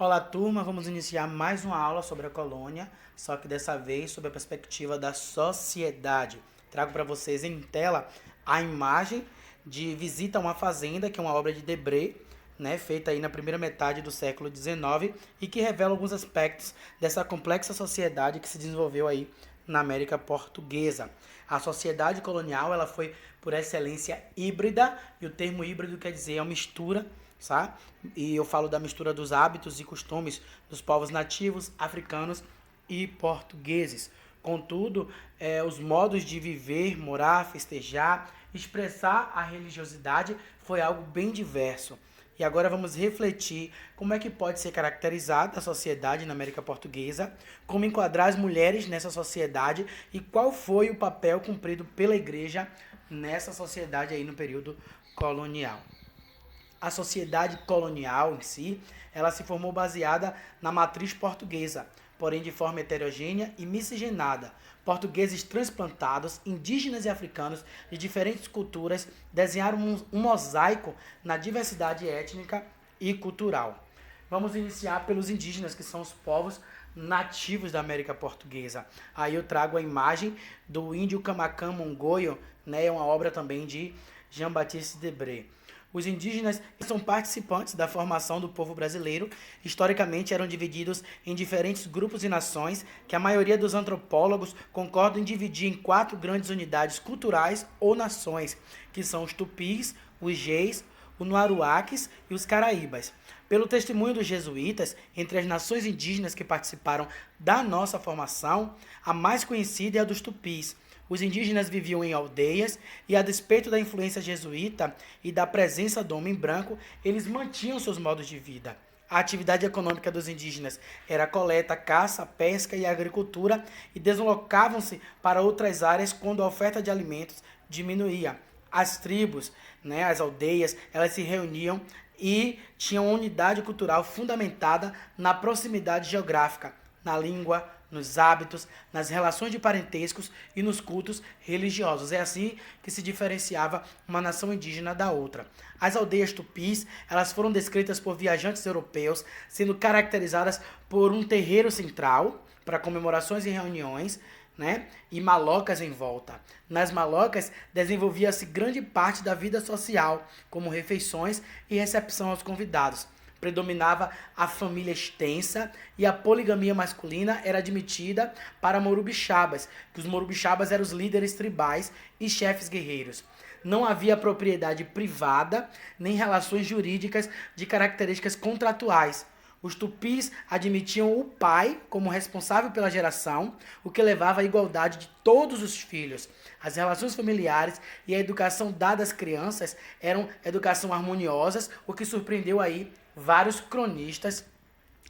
Olá, turma. Vamos iniciar mais uma aula sobre a colônia, só que dessa vez sob a perspectiva da sociedade. Trago para vocês em tela a imagem de Visita a uma Fazenda, que é uma obra de Debré, né, feita aí na primeira metade do século XIX e que revela alguns aspectos dessa complexa sociedade que se desenvolveu aí na América Portuguesa. A sociedade colonial, ela foi por excelência híbrida, e o termo híbrido quer dizer é uma mistura, sabe? E eu falo da mistura dos hábitos e costumes dos povos nativos, africanos e portugueses. Contudo, os modos de viver, morar, festejar, expressar a religiosidade foi algo bem diverso. E agora vamos refletir como é que pode ser caracterizada a sociedade na América Portuguesa, como enquadrar as mulheres nessa sociedade e qual foi o papel cumprido pela igreja nessa sociedade aí no período colonial. A sociedade colonial em si, ela se formou baseada na matriz portuguesa, porém de forma heterogênea e miscigenada. Portugueses transplantados, indígenas e africanos de diferentes culturas desenharam um mosaico na diversidade étnica e cultural. Vamos iniciar pelos indígenas, que são os povos nativos da América Portuguesa. Aí eu trago a imagem do índio Camacan Mongoio, né, é uma obra também de Jean-Baptiste Debré. Os indígenas são participantes da formação do povo brasileiro. Historicamente, eram divididos em diferentes grupos e nações, que a maioria dos antropólogos concordam em dividir em 4 grandes unidades culturais ou nações, que são os tupis, os geis, os nuaruaques e os caraíbas. Pelo testemunho dos jesuítas, entre as nações indígenas que participaram da nossa formação, a mais conhecida é a dos tupis. Os indígenas viviam em aldeias e, a despeito da influência jesuíta e da presença do homem branco, eles mantinham seus modos de vida. A atividade econômica dos indígenas era a coleta, caça, pesca e agricultura, e deslocavam-se para outras áreas quando a oferta de alimentos diminuía. As tribos, né, as aldeias, elas se reuniam e tinham uma unidade cultural fundamentada na proximidade geográfica, na língua, nos hábitos, nas relações de parentescos e nos cultos religiosos. É assim que se diferenciava uma nação indígena da outra. As aldeias tupis, elas foram descritas por viajantes europeus, sendo caracterizadas por um terreiro central para comemorações e reuniões, né? E malocas em volta. Nas malocas desenvolvia-se grande parte da vida social, como refeições e recepção aos convidados. Predominava a família extensa e a poligamia masculina era admitida para morubixabas, que os morubixabas eram os líderes tribais e chefes guerreiros. Não havia propriedade privada nem relações jurídicas de características contratuais. Os tupis admitiam o pai como responsável pela geração, o que levava à igualdade de todos os filhos. As relações familiares e a educação dada às crianças eram educação harmoniosas, o que surpreendeu aí vários cronistas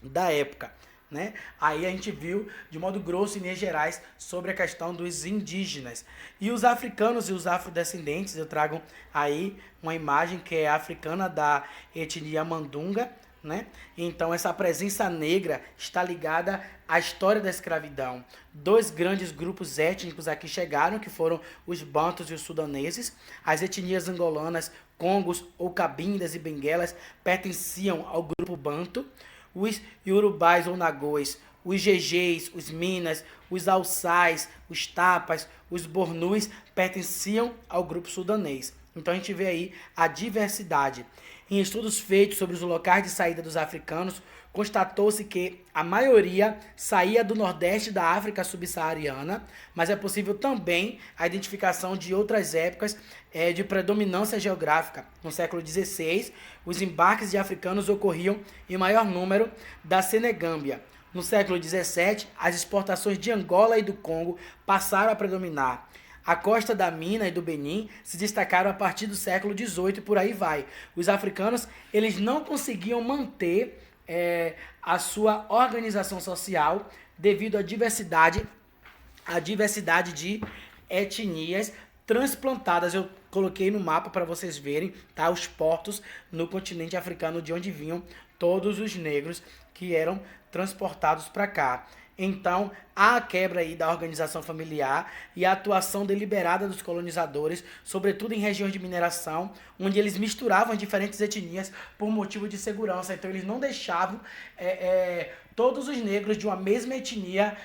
da época, né? Aí a gente viu de modo grosso em Minas Gerais sobre a questão dos indígenas. E os africanos e os afrodescendentes, eu trago aí uma imagem que é africana da etnia Mandunga, né? Então essa presença negra está ligada à história da escravidão. 2 grandes grupos étnicos aqui chegaram, que foram os bantus e os sudaneses. As etnias angolanas, congos ou cabindas e benguelas pertenciam ao grupo banto. Os iorubais ou nagôs, os jejeis, os minas, os alçais, os tapas, os bornus pertenciam ao grupo sudanês. Então a gente vê aí a diversidade. Em estudos feitos sobre os locais de saída dos africanos, constatou-se que a maioria saía do nordeste da África subsaariana, mas é possível também a identificação de outras épocas de predominância geográfica. No século XVI, os embarques de africanos ocorriam em maior número da Senegâmbia. No século XVII, as exportações de Angola e do Congo passaram a predominar. A costa da Mina e do Benin se destacaram a partir do século XVIII e por aí vai. Os africanos, eles não conseguiam manter a sua organização social devido à diversidade de etnias transplantadas. Eu coloquei no mapa para vocês verem, tá, os portos no continente africano de onde vinham todos os negros que eram transportados para cá. Então, há a quebra aí da organização familiar e a atuação deliberada dos colonizadores, sobretudo em regiões de mineração, onde eles misturavam diferentes etnias por motivo de segurança. Então, eles não deixavam todos os negros de uma mesma etnia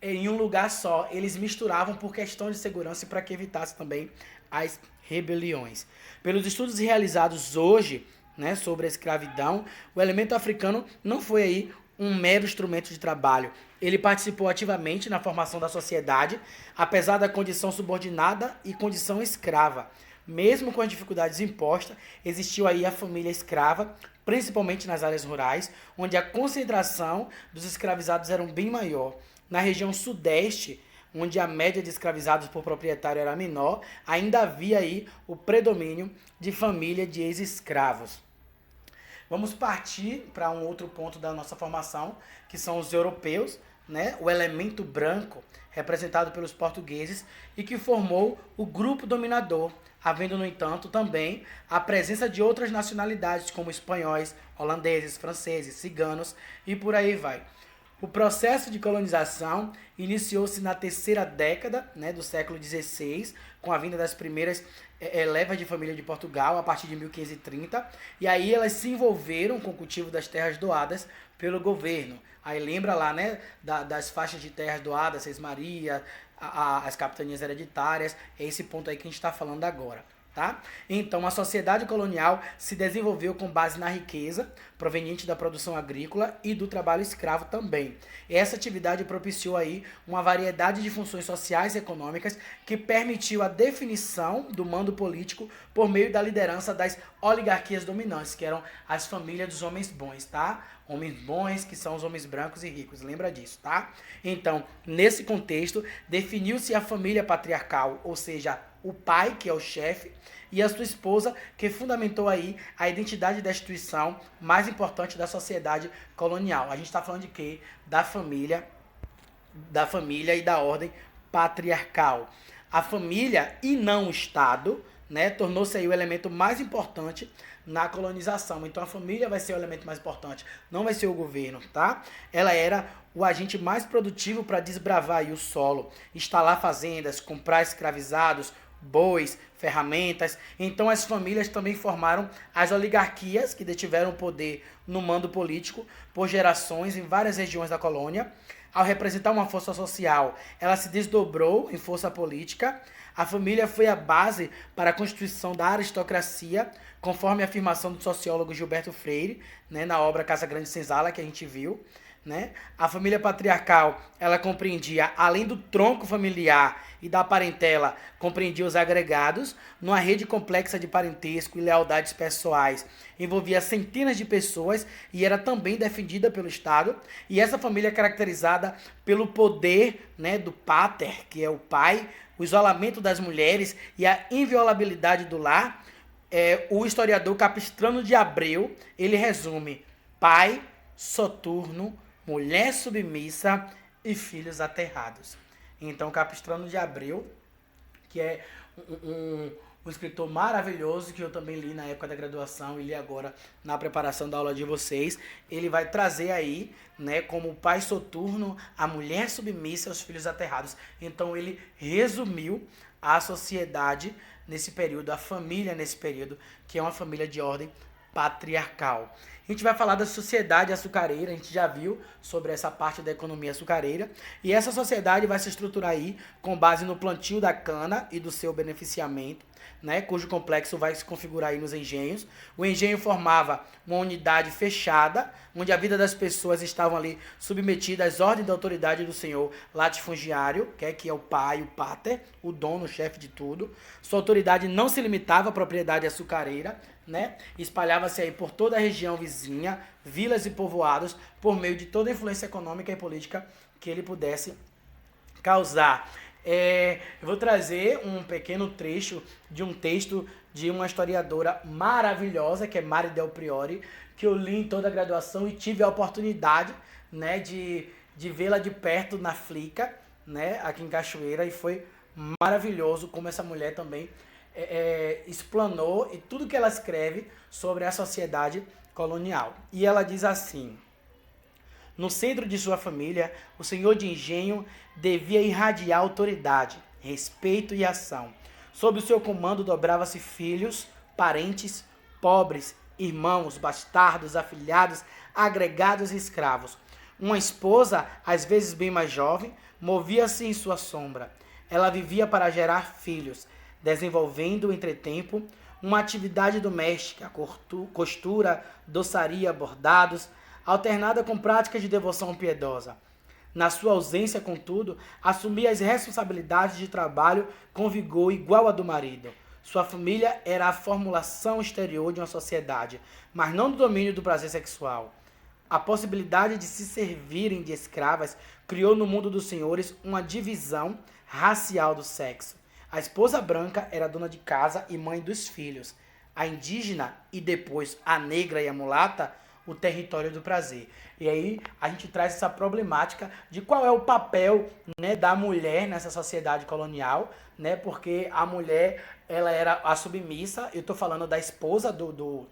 em um lugar só. Eles misturavam por questão de segurança e para que evitasse também as rebeliões. Pelos estudos realizados hoje, né, sobre a escravidão, o elemento africano não foi aí um mero instrumento de trabalho. Ele participou ativamente na formação da sociedade, apesar da condição subordinada e condição escrava. Mesmo com as dificuldades impostas, existiu aí a família escrava, principalmente nas áreas rurais, onde a concentração dos escravizados era bem maior. Na região sudeste, onde a média de escravizados por proprietário era menor, ainda havia aí o predomínio de família de ex-escravos. Vamos partir para um outro ponto da nossa formação, que são os europeus, né? O elemento branco, representado pelos portugueses, e que formou o grupo dominador, havendo, no entanto, também a presença de outras nacionalidades, como espanhóis, holandeses, franceses, ciganos e por aí vai. O processo de colonização iniciou-se na terceira década, né, do século XVI, com a vinda das primeiras levas de família de Portugal, a partir de 1530, e aí elas se envolveram com o cultivo das terras doadas pelo governo. Aí lembra lá, né, das faixas de terras doadas, Seis Maria, as capitanias hereditárias, é esse ponto aí que a gente está falando agora. Tá? Então, a sociedade colonial se desenvolveu com base na riqueza proveniente da produção agrícola e do trabalho escravo também. Essa atividade propiciou aí uma variedade de funções sociais e econômicas que permitiu a definição do mando político por meio da liderança das oligarquias dominantes, que eram as famílias dos homens bons, tá? Homens bons, que são os homens brancos e ricos, lembra disso, tá? Então, nesse contexto, definiu-se a família patriarcal, ou seja, o pai, que é o chefe, e a sua esposa, que fundamentou aí a identidade da instituição mais importante da sociedade colonial. A gente está falando de quê? Da família e da ordem patriarcal. A família e não o Estado, né, tornou-se aí o elemento mais importante na colonização. Então a família vai ser o elemento mais importante, não vai ser o governo, tá? Ela era o agente mais produtivo para desbravar aí o solo, instalar fazendas, comprar escravizados, bois, ferramentas. Então as famílias também formaram as oligarquias que detiveram poder no mando político por gerações em várias regiões da colônia. Ao representar uma força social, ela se desdobrou em força política. A família foi a base para a constituição da aristocracia, conforme a afirmação do sociólogo Gilberto Freire, né, na obra Casa Grande Senzala, que a gente viu. Né? A família patriarcal, ela compreendia, além do tronco familiar e da parentela, compreendia os agregados, numa rede complexa de parentesco e lealdades pessoais. Envolvia centenas de pessoas e era também defendida pelo Estado. E essa família é caracterizada pelo poder, né, do pater, que é o pai, o isolamento das mulheres e a inviolabilidade do lar. O historiador Capistrano de Abreu, ele resume: pai, soturno, mulher submissa e filhos aterrados. Então, Capistrano de Abreu, que é um escritor maravilhoso, que eu também li na época da graduação e li agora na preparação da aula de vocês, ele vai trazer aí, né, como o pai soturno, a mulher submissa e os filhos aterrados. Então, ele resumiu a sociedade nesse período, a família nesse período, que é uma família de ordem patriarcal. A gente vai falar da sociedade açucareira, a gente já viu sobre essa parte da economia açucareira, e essa sociedade vai se estruturar aí com base no plantio da cana e do seu beneficiamento, né, cujo complexo vai se configurar aí nos engenhos. O engenho formava uma unidade fechada, onde a vida das pessoas estavam ali submetidas às ordens da autoridade do senhor latifundiário, que é o pai, o pater, o dono, o chefe de tudo. Sua autoridade não se limitava à propriedade açucareira, né? Espalhava-se aí por toda a região vizinha, vilas e povoados, por meio de toda a influência econômica e política que ele pudesse causar. Eu vou trazer um pequeno trecho de um texto de uma historiadora maravilhosa, que é Mari Del Priori, que eu li em toda a graduação e tive a oportunidade, né, de vê-la de perto na Flica, né, aqui em Cachoeira, e foi maravilhoso como essa mulher também explanou, e tudo que ela escreve sobre a sociedade colonial. E ela diz assim: no centro de sua família, o senhor de engenho devia irradiar autoridade, respeito e ação. Sob o seu comando dobrava-se filhos, parentes, pobres, irmãos, bastardos, afilhados, agregados e escravos. Uma esposa, às vezes bem mais jovem, movia-se em sua sombra. Ela vivia para gerar filhos, desenvolvendo, entretempo, uma atividade doméstica, costura, doçaria, bordados, alternada com práticas de devoção piedosa. Na sua ausência, contudo, assumia as responsabilidades de trabalho com vigor igual à do marido. Sua família era a formulação exterior de uma sociedade, mas não do domínio do prazer sexual. A possibilidade de se servirem de escravas criou no mundo dos senhores uma divisão racial do sexo. A esposa branca era dona de casa e mãe dos filhos. A indígena e depois a negra e a mulata, o território do prazer. E aí a gente traz essa problemática de qual é o papel, né, da mulher nessa sociedade colonial, né? Porque a mulher, ela era a submissa. Eu estou falando da esposa do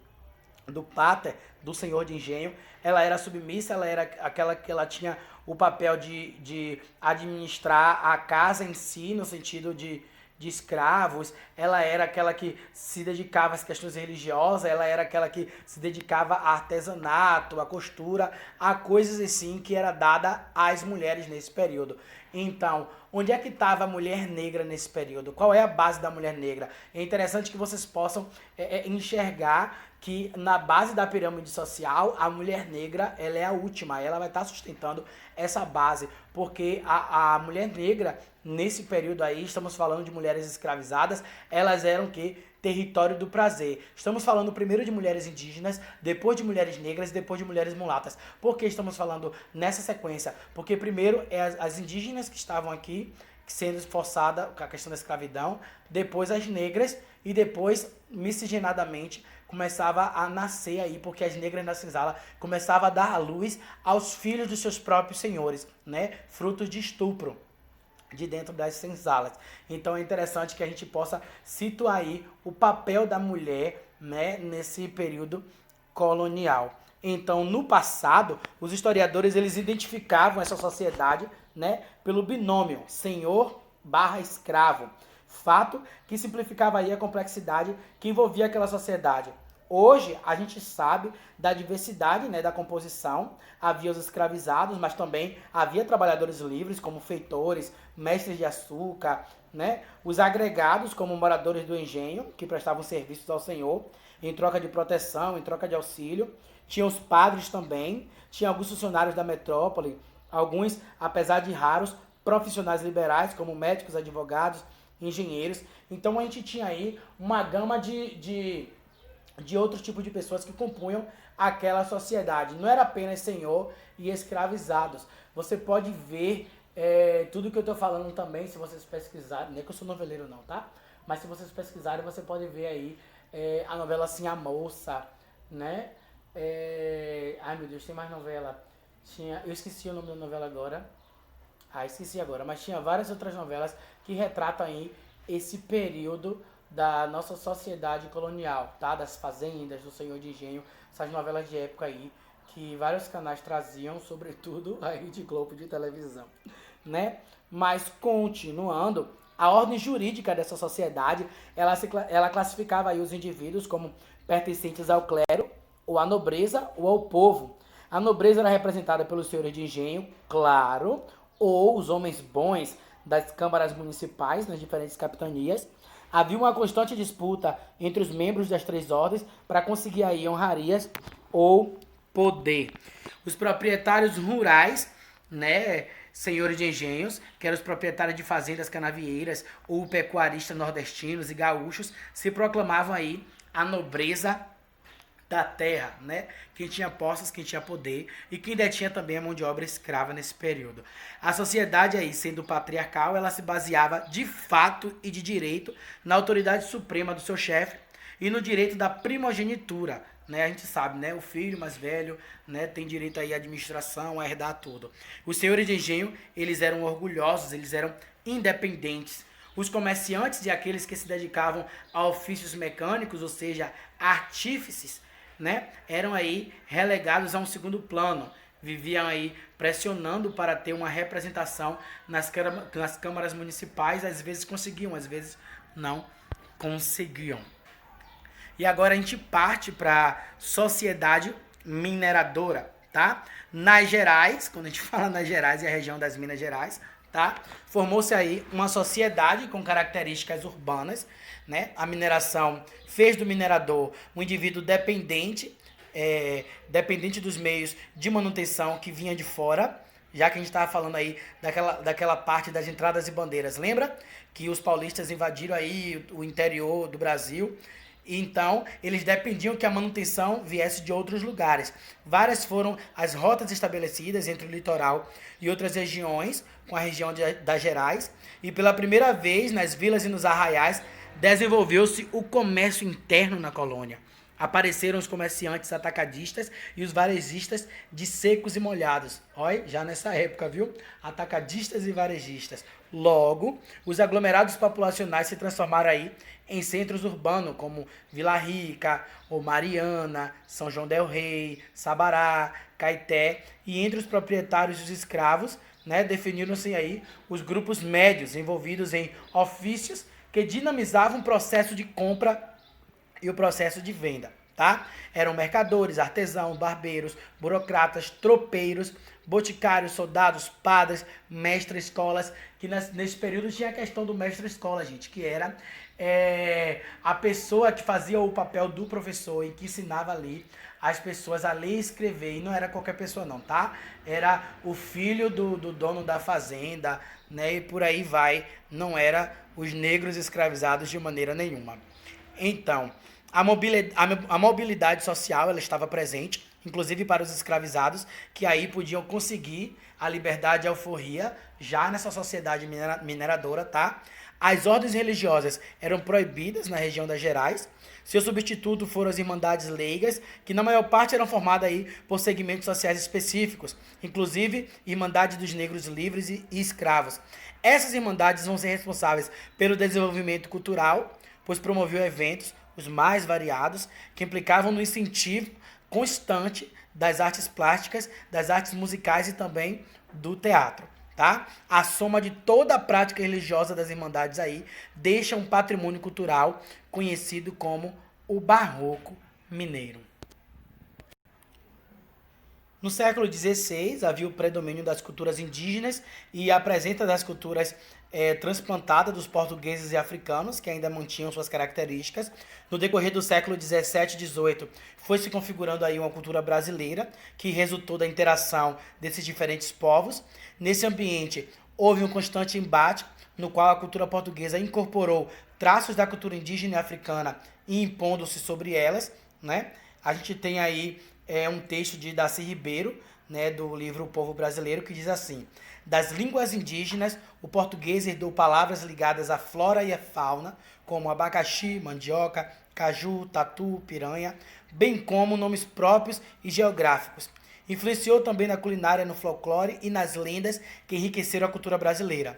pater, do senhor de engenho. Ela era submissa, ela era aquela que ela tinha o papel de administrar a casa em si, no sentido de escravos. Ela era aquela que se dedicava às questões religiosas, ela era aquela que se dedicava a artesanato, a costura, a coisas assim que era dada às mulheres nesse período. Então, onde é que estava a mulher negra nesse período? Qual é a base da mulher negra? É interessante que vocês possam enxergar que na base da pirâmide social, a mulher negra, ela é a última, ela vai estar sustentando essa base, porque a mulher negra, nesse período aí, estamos falando de mulheres escravizadas, elas eram o quê? Território do prazer. Estamos falando primeiro de mulheres indígenas, depois de mulheres negras e depois de mulheres mulatas. Por que estamos falando nessa sequência? Porque primeiro é as indígenas que estavam aqui, sendo forçada com a questão da escravidão, depois as negras e depois, miscigenadamente, começava a nascer aí, porque as negras da senzala começavam a dar à luz aos filhos dos seus próprios senhores, né? Frutos de estupro de dentro das senzalas. Então é interessante que a gente possa situar aí o papel da mulher, né, nesse período colonial. Então, no passado, os historiadores eles identificavam essa sociedade, né, pelo binômio senhor/escravo, fato que simplificava aí a complexidade que envolvia aquela sociedade. Hoje, a gente sabe da diversidade, né, da composição. Havia os escravizados, mas também havia trabalhadores livres, como feitores, mestres de açúcar, né? Os agregados, como moradores do engenho, que prestavam serviços ao senhor, em troca de proteção, em troca de auxílio. Tinha os padres também, tinha alguns funcionários da metrópole, alguns, apesar de raros, profissionais liberais, como médicos, advogados, engenheiros. Então, a gente tinha aí uma gama de outros tipos de pessoas que compunham aquela sociedade. Não era apenas senhor e escravizados. Você pode ver tudo que eu estou falando também, se vocês pesquisarem, não é que eu sou noveleiro não, tá? Mas se vocês pesquisarem, você pode ver aí a novela assim, A Moça, né? Ai meu Deus, tem mais novela. Eu esqueci o nome da novela agora. Esqueci agora, mas tinha várias outras novelas que retratam aí esse período da nossa sociedade colonial, tá? Das fazendas, do senhor de engenho, essas novelas de época aí, que vários canais traziam, sobretudo a Rede Globo de televisão, né? Mas, continuando, a ordem jurídica dessa sociedade, ela classificava aí os indivíduos como pertencentes ao clero, ou à nobreza, ou ao povo. A nobreza era representada pelos senhores de engenho, claro, ou os homens bons das câmaras municipais nas diferentes capitanias. Havia uma constante disputa entre os membros das três ordens para conseguir aí honrarias ou poder. Os proprietários rurais, né, senhores de engenhos, que eram os proprietários de fazendas canavieiras ou pecuaristas nordestinos e gaúchos, se proclamavam aí a nobreza da terra, né? Quem tinha posses, quem tinha poder e quem detinha também a mão de obra escrava nesse período. A sociedade aí, sendo patriarcal, ela se baseava de fato e de direito na autoridade suprema do seu chefe e no direito da primogenitura, né? A gente sabe, né? O filho mais velho, né, tem direito aí à administração, a herdar tudo. Os senhores de engenho, eles eram orgulhosos, eles eram independentes. Os comerciantes e aqueles que se dedicavam a ofícios mecânicos, ou seja, artífices, né, eram aí relegados a um segundo plano. Viviam aí pressionando para ter uma representação nas câmaras municipais, às vezes conseguiam, às vezes não conseguiam. E agora a gente parte para a sociedade mineradora, tá? Nas Gerais, quando a gente fala nas Gerais, é a região das Minas Gerais, tá? Formou-se aí uma sociedade com características urbanas, né? A mineração fez do minerador um indivíduo dependente, dependente dos meios de manutenção que vinha de fora, já que a gente estava falando aí daquela parte das entradas e bandeiras. Lembra que os paulistas invadiram aí o interior do Brasil? Então, eles dependiam que a manutenção viesse de outros lugares. Várias foram as rotas estabelecidas entre o litoral e outras regiões, com a região das Gerais. E pela primeira vez, nas vilas e nos arraiais, desenvolveu-se o comércio interno na colônia. Apareceram os comerciantes atacadistas e os varejistas de secos e molhados. Olha, já nessa época, viu? Atacadistas e varejistas. Logo, os aglomerados populacionais se transformaram aí em centros urbanos, como Vila Rica, ou Mariana, São João del Rei, Sabará, Caeté. E entre os proprietários e os escravos, né, definiram-se aí os grupos médios envolvidos em ofícios que dinamizavam o processo de compra e o processo de venda, tá? Eram mercadores, artesãos, barbeiros, burocratas, tropeiros, boticários, soldados, padres, mestres-escolas, que nesse período tinha a questão do mestre-escola, gente, que era a pessoa que fazia o papel do professor e que ensinava ali as pessoas a ler e escrever, e não era qualquer pessoa não, tá? Era o filho do dono da fazenda, né, e por aí vai, não era os negros escravizados de maneira nenhuma. Então, a mobilidade social ela estava presente, inclusive para os escravizados, que aí podiam conseguir a liberdade e a alforria já nessa sociedade mineradora, tá? As ordens religiosas eram proibidas na região das Gerais. Seu substituto foram as irmandades leigas, que na maior parte eram formadas aí por segmentos sociais específicos, inclusive Irmandade dos Negros Livres e Escravos. Essas irmandades vão ser responsáveis pelo desenvolvimento cultural, pois promoviam eventos os mais variados, que implicavam no incentivo constante das artes plásticas, das artes musicais e também do teatro, tá? A soma de toda a prática religiosa das irmandades aí deixa um patrimônio cultural conhecido como o Barroco Mineiro. No século XVI, havia o predomínio das culturas indígenas e a presença das culturas transplantadas dos portugueses e africanos, que ainda mantinham suas características. No decorrer do século XVII e XVIII, foi se configurando aí uma cultura brasileira, que resultou da interação desses diferentes povos. Nesse ambiente, houve um constante embate, no qual a cultura portuguesa incorporou traços da cultura indígena e africana e impondo-se sobre elas, né? A gente tem aí um texto de Darcy Ribeiro, né, do livro O Povo Brasileiro, que diz assim: das línguas indígenas, o português herdou palavras ligadas à flora e à fauna, como abacaxi, mandioca, caju, tatu, piranha, bem como nomes próprios e geográficos. Influenciou também na culinária, no folclore e nas lendas que enriqueceram a cultura brasileira.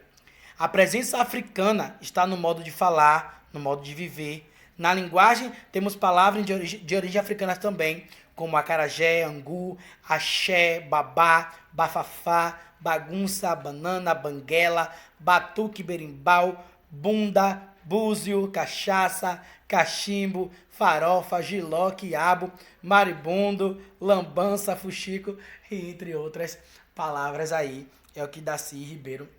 A presença africana está no modo de falar, no modo de viver. Na linguagem, temos palavras de origem africana também, como acarajé, angu, axé, babá, bafafá, bagunça, banana, banguela, batuque, berimbau, bunda, búzio, cachaça, cachimbo, farofa, giló, quiabo, maribundo, lambança, fuxico, e entre outras palavras aí. É o que Darcy Ribeiro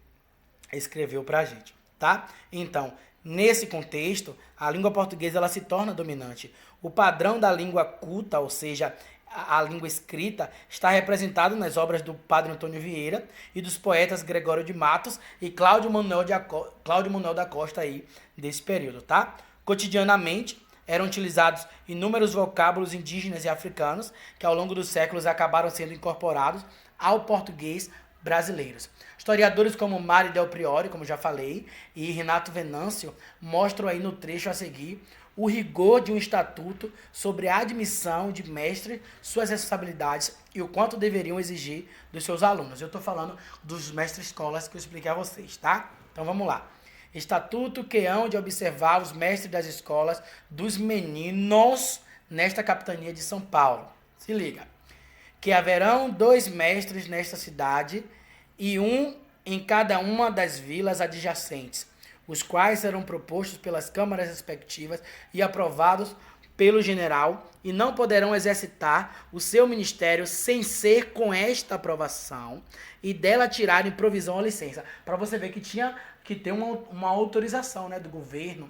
escreveu pra gente, tá? Então, nesse contexto, a língua portuguesa ela se torna dominante. O padrão da língua culta, ou seja, a língua escrita, está representado nas obras do Padre Antônio Vieira e dos poetas Gregório de Matos e Cláudio Manuel da Costa aí desse período, tá? Cotidianamente, eram utilizados inúmeros vocábulos indígenas e africanos que ao longo dos séculos acabaram sendo incorporados ao português brasileiro. Historiadores como Mário Del Priore, como já falei, e Renato Venâncio mostram aí no trecho a seguir o rigor de um estatuto sobre a admissão de mestres, suas responsabilidades e o quanto deveriam exigir dos seus alunos. Eu estou falando dos mestres-escolas que eu expliquei a vocês, tá? Então vamos lá. Estatuto que hão de observar os mestres das escolas dos meninos nesta capitania de São Paulo. Se liga. Que haverão 2 mestres nesta cidade e um em cada uma das vilas adjacentes, os quais serão propostos pelas câmaras respectivas e aprovados pelo general, e não poderão exercitar o seu ministério sem ser com esta aprovação e dela tirarem provisão ou licença. Para você ver que tinha que ter uma autorização, né, do governo,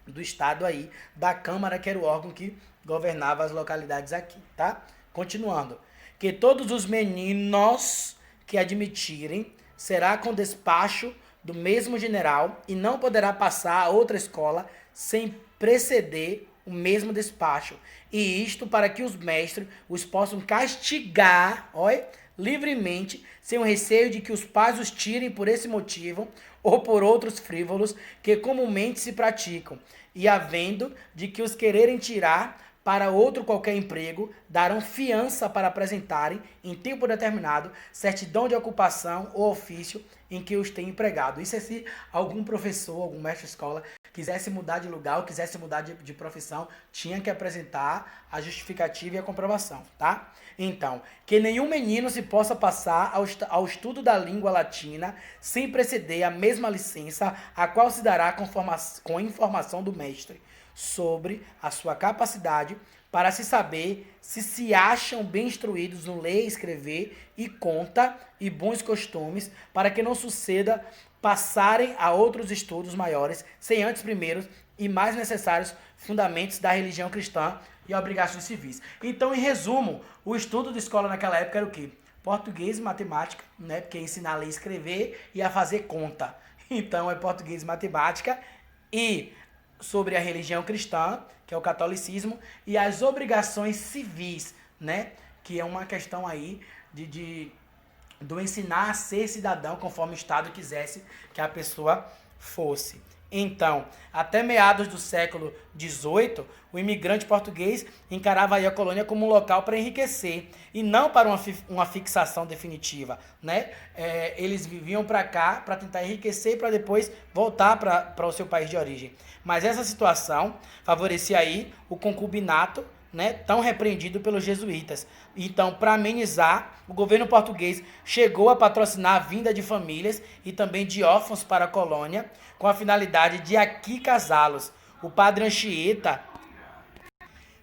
do estado aí, da Câmara, que era o órgão que governava as localidades aqui, tá? Continuando. Que todos os meninos que admitirem será com despacho do mesmo general e não poderá passar a outra escola sem preceder o mesmo despacho. E isto para que os mestres os possam castigar, olha, livremente, sem o receio de que os pais os tirem por esse motivo ou por outros frívolos que comumente se praticam, e havendo de que os quererem tirar para outro qualquer emprego, darão fiança para apresentarem, em tempo determinado, certidão de ocupação ou ofício em que os tem empregado. Isso é se algum professor, algum mestre de escola quisesse mudar de lugar ou quisesse mudar de profissão, tinha que apresentar a justificativa e a comprovação, tá? Então, que nenhum menino se possa passar ao estudo da língua latina sem preceder a mesma licença, a qual se dará com informação do mestre sobre a sua capacidade para se saber se acham bem instruídos no ler, escrever e conta e bons costumes, para que não suceda passarem a outros estudos maiores, sem antes primeiros e mais necessários fundamentos da religião cristã e obrigações civis. Então, em resumo, o estudo de escola naquela época era o quê? Português e matemática, né? Porque ensinar a ler e escrever e a fazer conta. Então, é português e matemática e sobre a religião cristã, que é o catolicismo, e as obrigações civis, né? Que é uma questão aí do ensinar a ser cidadão conforme o Estado quisesse que a pessoa fosse. Então, até meados do século XVIII, o imigrante português encarava aí a colônia como um local para enriquecer e não para uma fixação definitiva, né? Eles viviam para cá para tentar enriquecer e para depois voltar para o seu país de origem. Mas essa situação favorecia aí o concubinato, né, tão repreendido pelos jesuítas. Então, para amenizar, o governo português chegou a patrocinar a vinda de famílias e também de órfãos para a colônia, com a finalidade de aqui casá-los. O padre Anchieta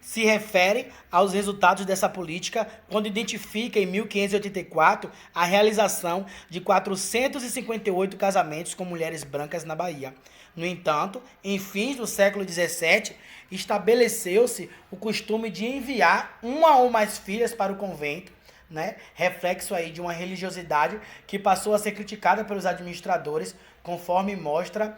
se refere aos resultados dessa política quando identifica em 1584 a realização de 458 casamentos com mulheres brancas na Bahia. No entanto, em fins do século XVII, estabeleceu-se o costume de enviar uma ou mais filhas para o convento, né? Reflexo aí de uma religiosidade que passou a ser criticada pelos administradores, conforme mostra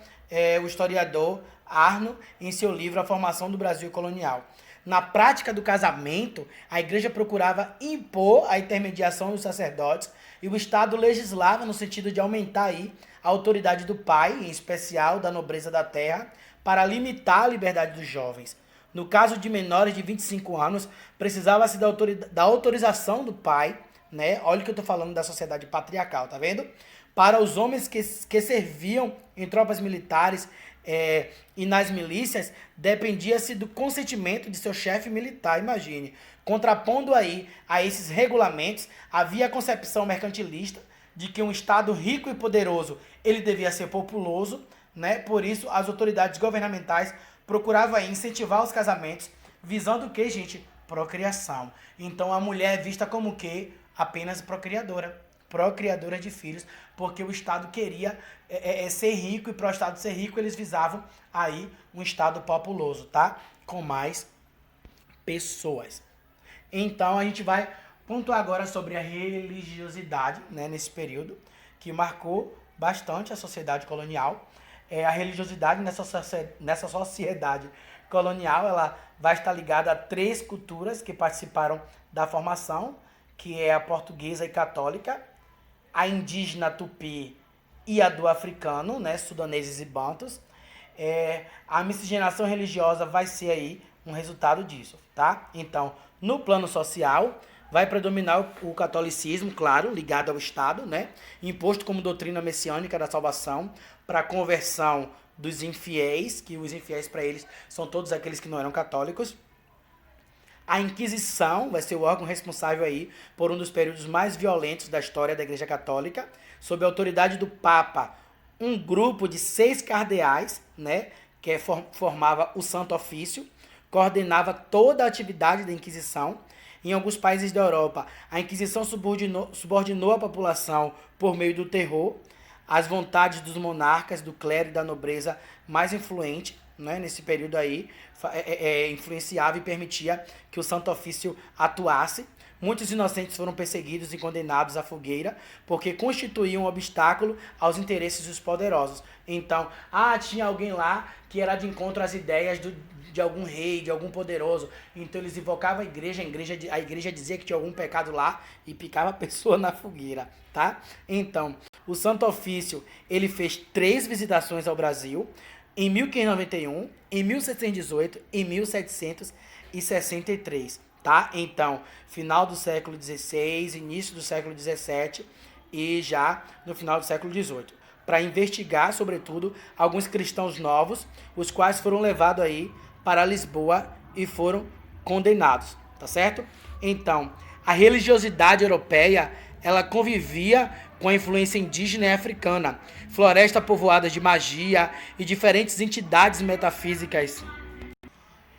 o historiador Arno em seu livro A Formação do Brasil Colonial. Na prática do casamento, a igreja procurava impor a intermediação dos sacerdotes e o Estado legislava no sentido de aumentar aí a autoridade do pai, em especial da nobreza da terra, para limitar a liberdade dos jovens. No caso de menores de 25 anos, precisava-se da autorização do pai, né? Olha o que eu estou falando da sociedade patriarcal, tá vendo? Para os homens que serviam em tropas militares e nas milícias, dependia-se do consentimento de seu chefe militar, imagine. Contrapondo aí a esses regulamentos, havia a concepção mercantilista de que um Estado rico e poderoso, ele devia ser populoso, né? Por isso, as autoridades governamentais procuravam aí incentivar os casamentos, visando o que, gente? Procriação. Então, a mulher é vista como o quê? Apenas procriadora de filhos, porque o Estado queria ser rico, e para o Estado ser rico, eles visavam aí um Estado populoso, tá? Com mais pessoas. Então, a gente vai pontuar agora sobre a religiosidade, né, nesse período, que marcou bastante a sociedade colonial. A religiosidade nessa sociedade colonial, ela vai estar ligada a 3 culturas que participaram da formação, que é a portuguesa e católica, a indígena tupi e a do africano, né, sudaneses e bantus. A miscigenação religiosa vai ser aí um resultado disso, tá? Então, no plano social, vai predominar o catolicismo, claro, ligado ao Estado, né? Imposto como doutrina messiânica da salvação para a conversão dos infiéis, que os infiéis para eles são todos aqueles que não eram católicos. A Inquisição vai ser o órgão responsável aí por um dos períodos mais violentos da história da Igreja Católica, sob a autoridade do Papa, um grupo de 6 cardeais, né, que formava o Santo Ofício, coordenava toda a atividade da Inquisição. Em alguns países da Europa, a Inquisição subordinou a população por meio do terror, às vontades dos monarcas, do clero e da nobreza mais influente, né, nesse período aí, influenciava e permitia que o Santo Ofício atuasse. Muitos inocentes foram perseguidos e condenados à fogueira porque constituíam um obstáculo aos interesses dos poderosos. Então, tinha alguém lá que era de encontro às ideias de algum rei, de algum poderoso. Então eles invocavam a igreja dizia que tinha algum pecado lá e picava a pessoa na fogueira, tá? Então, o Santo Ofício, ele fez 3 visitações ao Brasil, em 1591, em 1718 e 1763, tá? Então, final do século XVI, início do século XVII e já no final do século XVIII, para investigar, sobretudo, alguns cristãos novos, os quais foram levados aí para Lisboa e foram condenados, tá certo? Então, a religiosidade europeia, ela convivia com a influência indígena e africana, floresta povoada de magia e diferentes entidades metafísicas.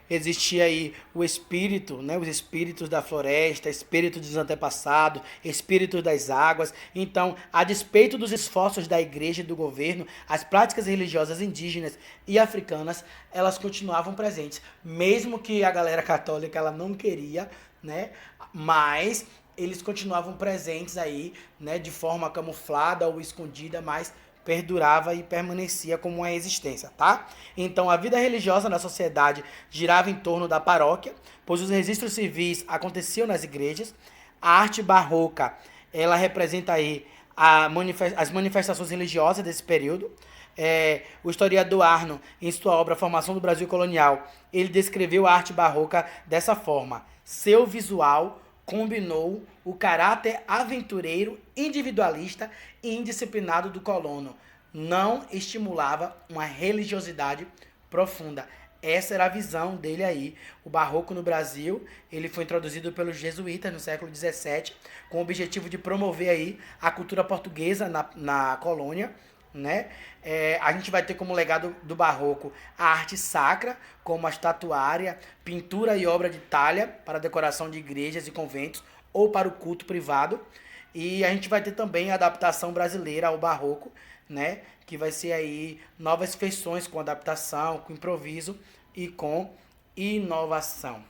Existia aí o espírito, né, os espíritos da floresta, espírito dos antepassados, espíritos das águas. Então, a despeito dos esforços da igreja e do governo, as práticas religiosas indígenas e africanas, elas continuavam presentes, mesmo que a galera católica ela não queria, né, mas eles continuavam presentes aí, né, de forma camuflada ou escondida, mas perdurava e permanecia como uma existência, tá? Então, a vida religiosa na sociedade girava em torno da paróquia, pois os registros civis aconteciam nas igrejas. A arte barroca, ela representa aí as manifestações religiosas desse período. O historiador Arno, em sua obra Formação do Brasil Colonial, ele descreveu a arte barroca dessa forma: seu visual combinou o caráter aventureiro, individualista e indisciplinado do colono. Não estimulava uma religiosidade profunda. Essa era a visão dele aí. O barroco no Brasil, ele foi introduzido pelos jesuítas no século XVII, com o objetivo de promover aí a cultura portuguesa na colônia, né? A gente vai ter como legado do barroco a arte sacra, como a estatuária, pintura e obra de talha para decoração de igrejas e conventos ou para o culto privado. E a gente vai ter também a adaptação brasileira ao barroco, né? Que vai ser aí novas feições com adaptação, com improviso e com inovação.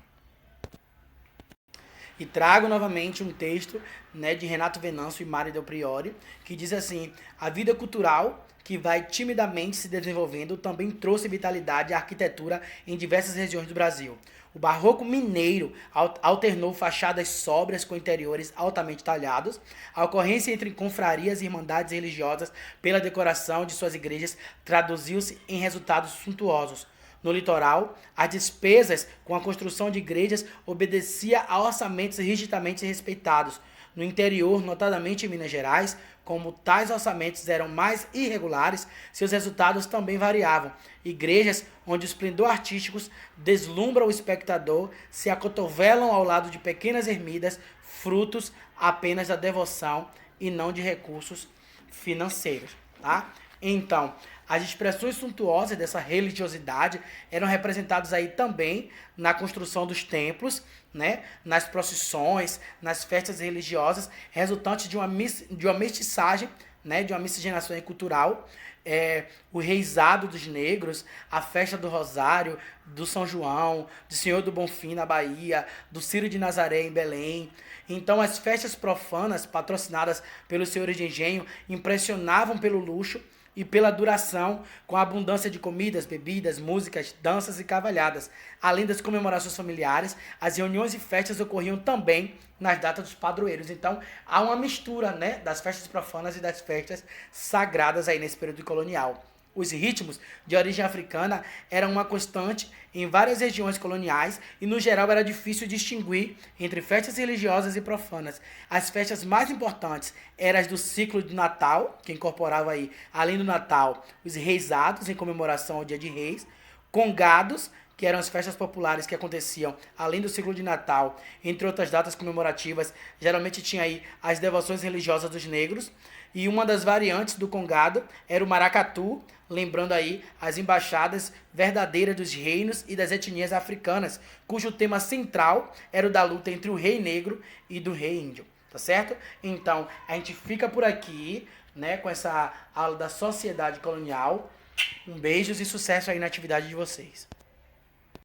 E trago novamente um texto, né, de Renato Venâncio e Mário Del Priore, que diz assim: a vida cultural, que vai timidamente se desenvolvendo, também trouxe vitalidade à arquitetura em diversas regiões do Brasil. O barroco mineiro alternou fachadas sóbrias com interiores altamente talhados. A ocorrência entre confrarias e irmandades religiosas pela decoração de suas igrejas traduziu-se em resultados suntuosos. No litoral, as despesas com a construção de igrejas obedecia a orçamentos rigidamente respeitados. No interior, notadamente em Minas Gerais, como tais orçamentos eram mais irregulares, seus resultados também variavam. Igrejas onde os esplendor artísticos deslumbram o espectador se acotovelam ao lado de pequenas ermidas, frutos apenas da devoção e não de recursos financeiros, tá? Então, as expressões suntuosas dessa religiosidade eram representadas aí também na construção dos templos, né? Nas procissões, nas festas religiosas, resultantes de uma mestiçagem, né? De uma miscigenação cultural. O reizado dos negros, a festa do Rosário, do São João, do Senhor do Bonfim na Bahia, do Círio de Nazaré em Belém. Então, as festas profanas, patrocinadas pelos senhores de engenho, impressionavam pelo luxo e pela duração, com a abundância de comidas, bebidas, músicas, danças e cavalhadas. Além das comemorações familiares, as reuniões e festas ocorriam também nas datas dos padroeiros. Então, há uma mistura, né, das festas profanas e das festas sagradas aí nesse período colonial. Os ritmos de origem africana eram uma constante em várias regiões coloniais e, no geral, era difícil distinguir entre festas religiosas e profanas. As festas mais importantes eram as do ciclo de Natal, que incorporava aí, além do Natal, os reisados em comemoração ao Dia de Reis, congados, que eram as festas populares que aconteciam além do ciclo de Natal, entre outras datas comemorativas, geralmente tinha aí as devoções religiosas dos negros, e uma das variantes do congado era o maracatu, lembrando aí as embaixadas verdadeiras dos reinos e das etnias africanas, cujo tema central era o da luta entre o rei negro e do rei índio, tá certo? Então, a gente fica por aqui, né, com essa aula da sociedade colonial. Um beijos e sucesso aí na atividade de vocês.